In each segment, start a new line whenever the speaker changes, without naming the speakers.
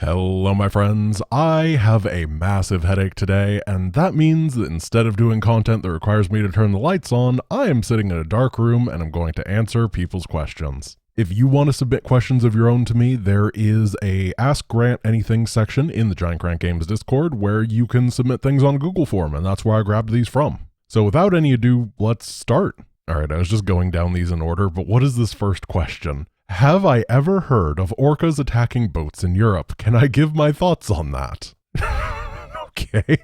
Hello my friends, I have a massive headache today, and that means that instead of doing content that requires me to turn the lights on, I am sitting in a dark room and I'm going to answer people's questions. If you want to submit questions of your own to me, there is a Ask Grant Anything section in the Giant Grant Games Discord where you can submit things on a Google form, and that's where I grabbed these from. So without any ado, let's start. Alright, I was just going down these in order, but what is this first question? Have I ever heard of orcas attacking boats in Europe? Can I give my thoughts on that? Okay,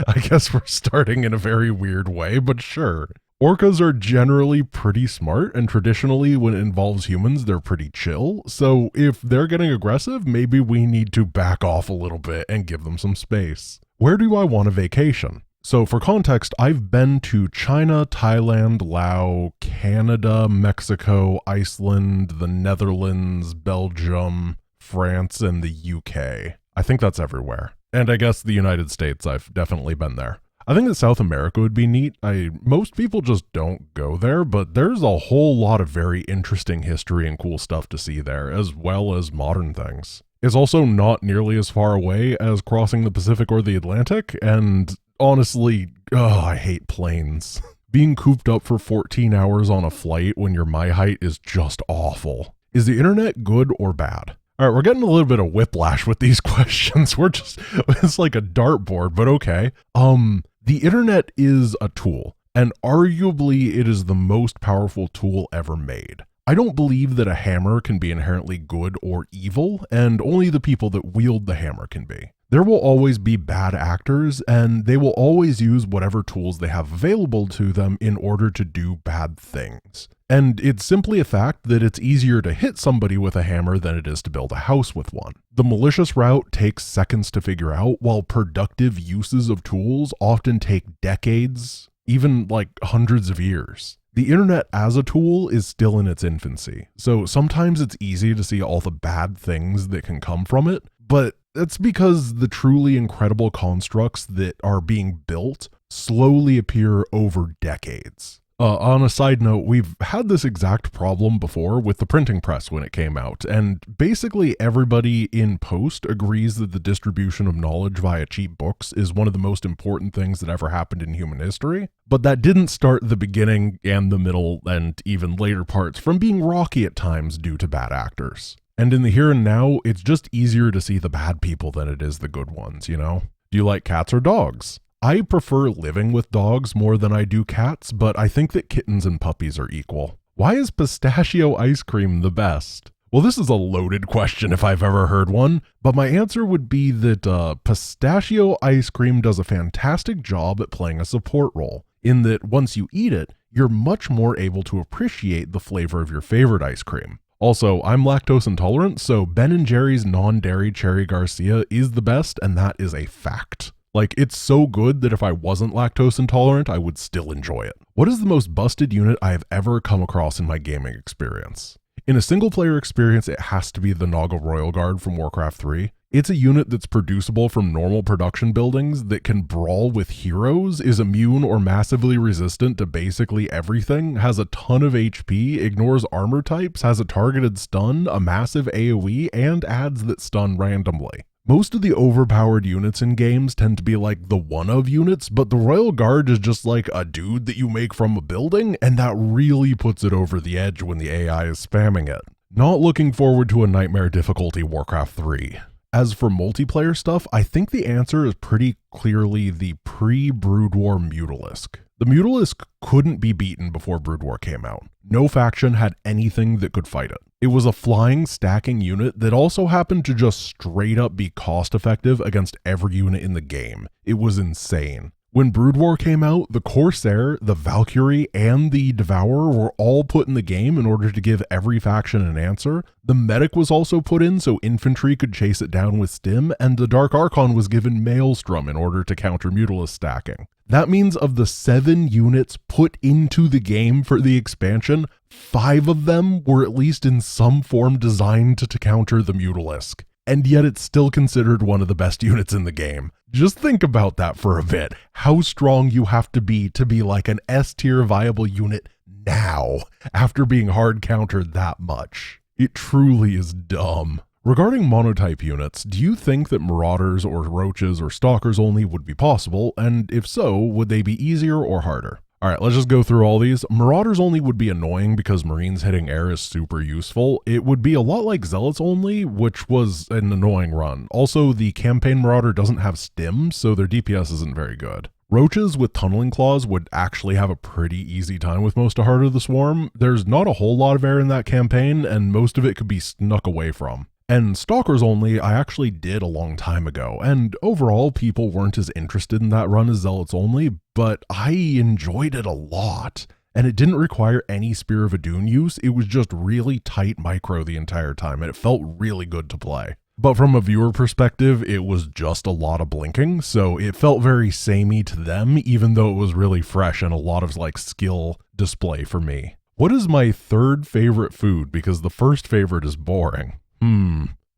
I guess we're starting in a very weird way, but sure. Orcas are generally pretty smart, and traditionally when it involves humans, they're pretty chill. So if they're getting aggressive, maybe we need to back off a little bit and give them some space. Where do I want a vacation? So for context, I've been to China, Thailand, Laos, Canada, Mexico, Iceland, the Netherlands, Belgium, France, and the UK. I think that's everywhere. And I guess the United States, I've definitely been there. I think that South America would be neat. Most people just don't go there, but there's a whole lot of very interesting history and cool stuff to see there, as well as modern things. It's also not nearly as far away as crossing the Pacific or the Atlantic, and honestly, I hate planes. Being cooped up for 14 hours on a flight when you're my height is just awful. Is the internet good or bad? All right, we're getting a little bit of whiplash with these questions. It's like a dartboard, but okay. The internet is a tool, and arguably it is the most powerful tool ever made. I don't believe that a hammer can be inherently good or evil, and only the people that wield the hammer can be. There will always be bad actors, and they will always use whatever tools they have available to them in order to do bad things. And it's simply a fact that it's easier to hit somebody with a hammer than it is to build a house with one. The malicious route takes seconds to figure out, while productive uses of tools often take decades, even like hundreds of years. The internet as a tool is still in its infancy, so sometimes it's easy to see all the bad things that can come from it, but that's because the truly incredible constructs that are being built slowly appear over decades. On a side note, we've had this exact problem before with the printing press when it came out, and basically everybody in post agrees that the distribution of knowledge via cheap books is one of the most important things that ever happened in human history, but that didn't start the beginning and the middle and even later parts from being rocky at times due to bad actors. And in the here and now, it's just easier to see the bad people than it is the good ones, you know? Do you like cats or dogs? I prefer living with dogs more than I do cats, but I think that kittens and puppies are equal. Why is pistachio ice cream the best? Well, this is a loaded question if I've ever heard one, but my answer would be that pistachio ice cream does a fantastic job at playing a support role, in that once you eat it, you're much more able to appreciate the flavor of your favorite ice cream. Also, I'm lactose intolerant, so Ben & Jerry's non-dairy Cherry Garcia is the best, and that is a fact. Like, it's so good that if I wasn't lactose intolerant, I would still enjoy it. What is the most busted unit I have ever come across in my gaming experience? In a single player experience, it has to be the Naga Royal Guard from Warcraft 3. It's a unit that's producible from normal production buildings that can brawl with heroes, is immune or massively resistant to basically everything, has a ton of HP, ignores armor types, has a targeted stun, a massive AoE, and adds that stun randomly. Most of the overpowered units in games tend to be like the one-of units, but the Royal Guard is just like a dude that you make from a building, and that really puts it over the edge when the AI is spamming it. Not looking forward to a nightmare difficulty Warcraft 3. As for multiplayer stuff, I think the answer is pretty clearly the pre-Brood War Mutalisk. The Mutalisk couldn't be beaten before Brood War came out. No faction had anything that could fight it. It was a flying, stacking unit that also happened to just straight up be cost effective against every unit in the game. It was insane. When Brood War came out, the Corsair, the Valkyrie, and the Devourer were all put in the game in order to give every faction an answer. The Medic was also put in so infantry could chase it down with Stim, and the Dark Archon was given Maelstrom in order to counter Mutalisk stacking. That means of the 7 units put into the game for the expansion, 5 of them were at least in some form designed to counter the Mutalisk. And yet it's still considered one of the best units in the game. Just think about that for a bit. How strong you have to be like an S-tier viable unit now, after being hard countered that much. It truly is dumb. Regarding monotype units, do you think that marauders or roaches or stalkers only would be possible, and if so, would they be easier or harder? Alright, let's just go through all these. Marauders only would be annoying because Marines hitting air is super useful. It would be a lot like Zealots only, which was an annoying run. Also, the campaign Marauder doesn't have stim, so their DPS isn't very good. Roaches with tunneling claws would actually have a pretty easy time with most of Heart of the Swarm. There's not a whole lot of air in that campaign, and most of it could be snuck away from. And Stalkers only, I actually did a long time ago, and overall people weren't as interested in that run as Zealots only, but I enjoyed it a lot. And it didn't require any Spear of Adun use, it was just really tight micro the entire time, and it felt really good to play. But from a viewer perspective, it was just a lot of blinking, so it felt very samey to them, even though it was really fresh and a lot of like skill display for me. What is my third favorite food? Because the first favorite is boring.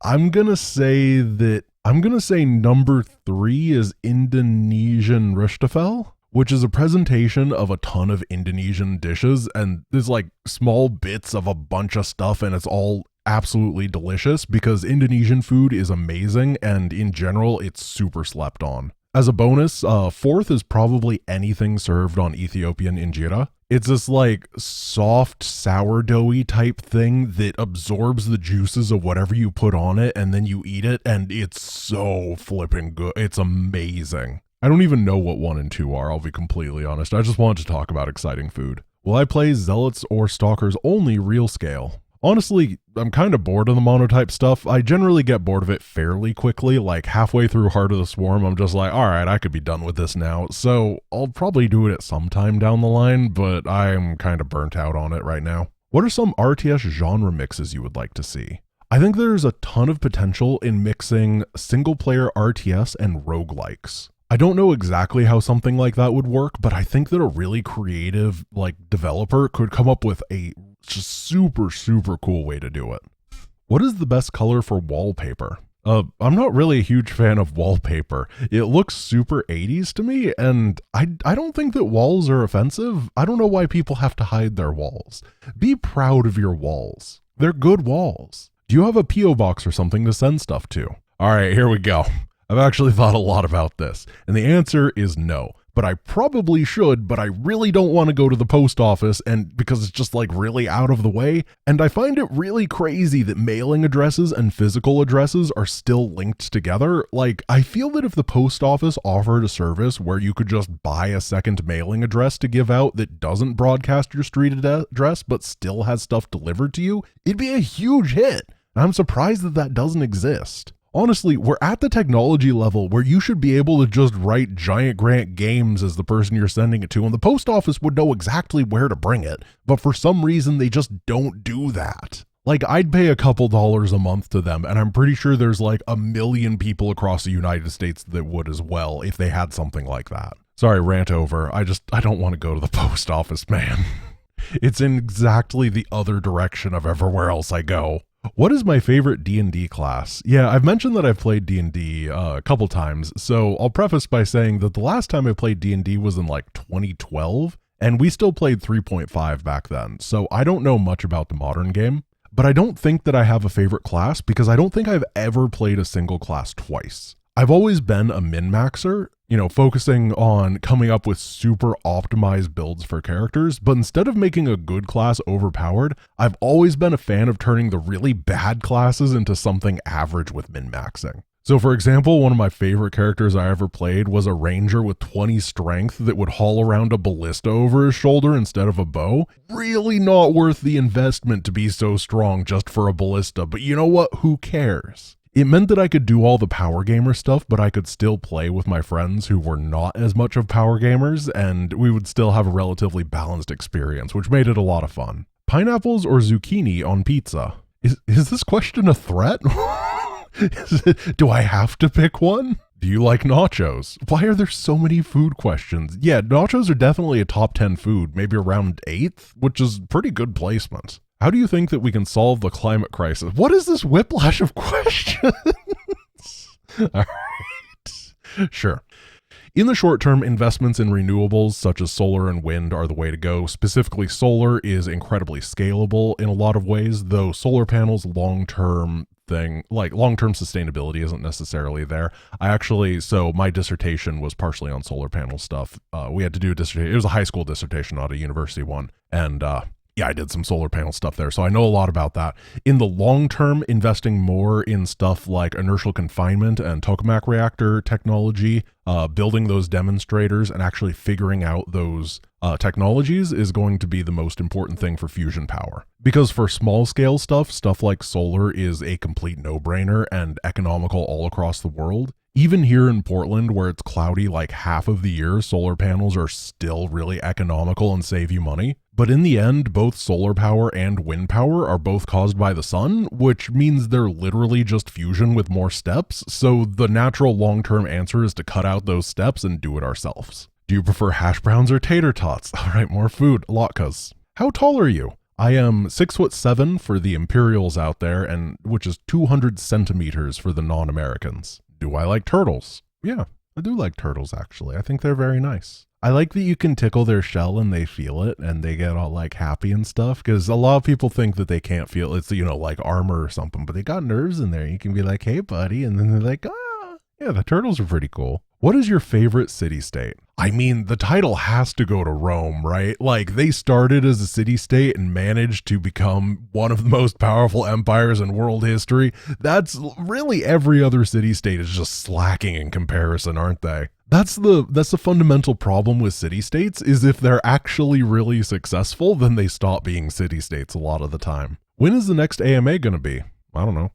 I'm gonna say number 3 is Indonesian Rustafel, which is a presentation of a ton of Indonesian dishes, and there's like small bits of a bunch of stuff, and it's all absolutely delicious because Indonesian food is amazing, and in general, it's super slept on. As a bonus, fourth is probably anything served on Ethiopian injera. It's this like soft sourdoughy type thing that absorbs the juices of whatever you put on it and then you eat it, and it's so flipping good. It's amazing. I don't even know what 1 and 2 are, I'll be completely honest. I just wanted to talk about exciting food. Will I play Zealots or Stalkers only real scale? Honestly, I'm kind of bored of the monotype stuff. I generally get bored of it fairly quickly, like halfway through Heart of the Swarm, I'm just like, alright, I could be done with this now. So I'll probably do it at some time down the line, but I'm kind of burnt out on it right now. What are some RTS genre mixes you would like to see? I think there's a ton of potential in mixing single-player RTS and roguelikes. I don't know exactly how something like that would work, but I think that a really creative developer could come up with a just super cool way to do it. What is the best color for wallpaper? I'm not really a huge fan of wallpaper. It looks super 80s to me, and I don't think that walls are offensive. I don't know why people have to hide their walls. Be proud of your walls. They're good walls. Do you have a P.O. box or something to send stuff to? Alright, here we go. I've actually thought a lot about this, and the answer is no. But I probably should, but I really don't want to go to the post office, and because it's just really out of the way, and I find it really crazy that mailing addresses and physical addresses are still linked together. I feel that if the post office offered a service where you could just buy a second mailing address to give out that doesn't broadcast your street address but still has stuff delivered to you, it'd be a huge hit. And I'm surprised that that doesn't exist. Honestly, we're at the technology level where you should be able to just write Giant Grant Games as the person you're sending it to, and the post office would know exactly where to bring it, but for some reason they just don't do that. I'd pay a couple dollars a month to them, and I'm pretty sure there's 1 million people across the United States that would as well if they had something like that. Sorry, rant over. I don't want to go to the post office, man. It's in exactly the other direction of everywhere else I go. What is my favorite D&D class? Yeah, I've mentioned that I've played D&D a couple times, so I'll preface by saying that the last time I played D&D was in 2012, and we still played 3.5 back then, so I don't know much about the modern game. But I don't think that I have a favorite class because I don't think I've ever played a single class twice. I've always been a min-maxer, focusing on coming up with super optimized builds for characters, but instead of making a good class overpowered, I've always been a fan of turning the really bad classes into something average with min-maxing. So for example, one of my favorite characters I ever played was a ranger with 20 strength that would haul around a ballista over his shoulder instead of a bow. Really not worth the investment to be so strong just for a ballista, but you know what? Who cares? It meant that I could do all the power gamer stuff, but I could still play with my friends who were not as much of power gamers, and we would still have a relatively balanced experience, which made it a lot of fun. Pineapples or zucchini on pizza? Is this question a threat? Do I have to pick one? Do you like nachos? Why are there so many food questions? Yeah, nachos are definitely a top 10 food, maybe around 8th, which is pretty good placement. How do you think that we can solve the climate crisis? What is this whiplash of questions? All right. Sure. In the short term, investments in renewables such as solar and wind are the way to go. Specifically, solar is incredibly scalable in a lot of ways, though solar panels long-term sustainability isn't necessarily there. So my dissertation was partially on solar panel stuff. We had to do a dissertation. It was a high school dissertation, not a university one. And yeah, I did some solar panel stuff there, so I know a lot about that. In the long term, investing more in stuff like inertial confinement and tokamak reactor technology, building those demonstrators and actually figuring out those technologies is going to be the most important thing for fusion power. Because for small scale stuff like solar is a complete no-brainer and economical all across the world. Even here in Portland, where it's cloudy like half of the year, solar panels are still really economical and save you money. But in the end, both solar power and wind power are both caused by the sun, which means they're literally just fusion with more steps. So the natural long-term answer is to cut out those steps and do it ourselves. Do you prefer hash browns or tater tots? All right, more food, latkes. How tall are you? I am 6'7" for the Imperials out there, and which is 200 centimeters for the non-Americans. Do I like turtles? Yeah, I do like turtles, actually. I think they're very nice. I like that you can tickle their shell and they feel it and they get all like happy and stuff, because a lot of people think that they can't feel it's, like armor or something, but they got nerves in there. You can be like, hey, buddy. And then they're like, ah, yeah, the turtles are pretty cool. What is your favorite city-state? I mean, the title has to go to Rome, right? Like, they started as a city-state and managed to become one of the most powerful empires in world history. That's really every other city-state is just slacking in comparison, aren't they? That's the fundamental problem with city-states, is if they're actually really successful, then they stop being city-states a lot of the time. When is the next AMA going to be? I don't know.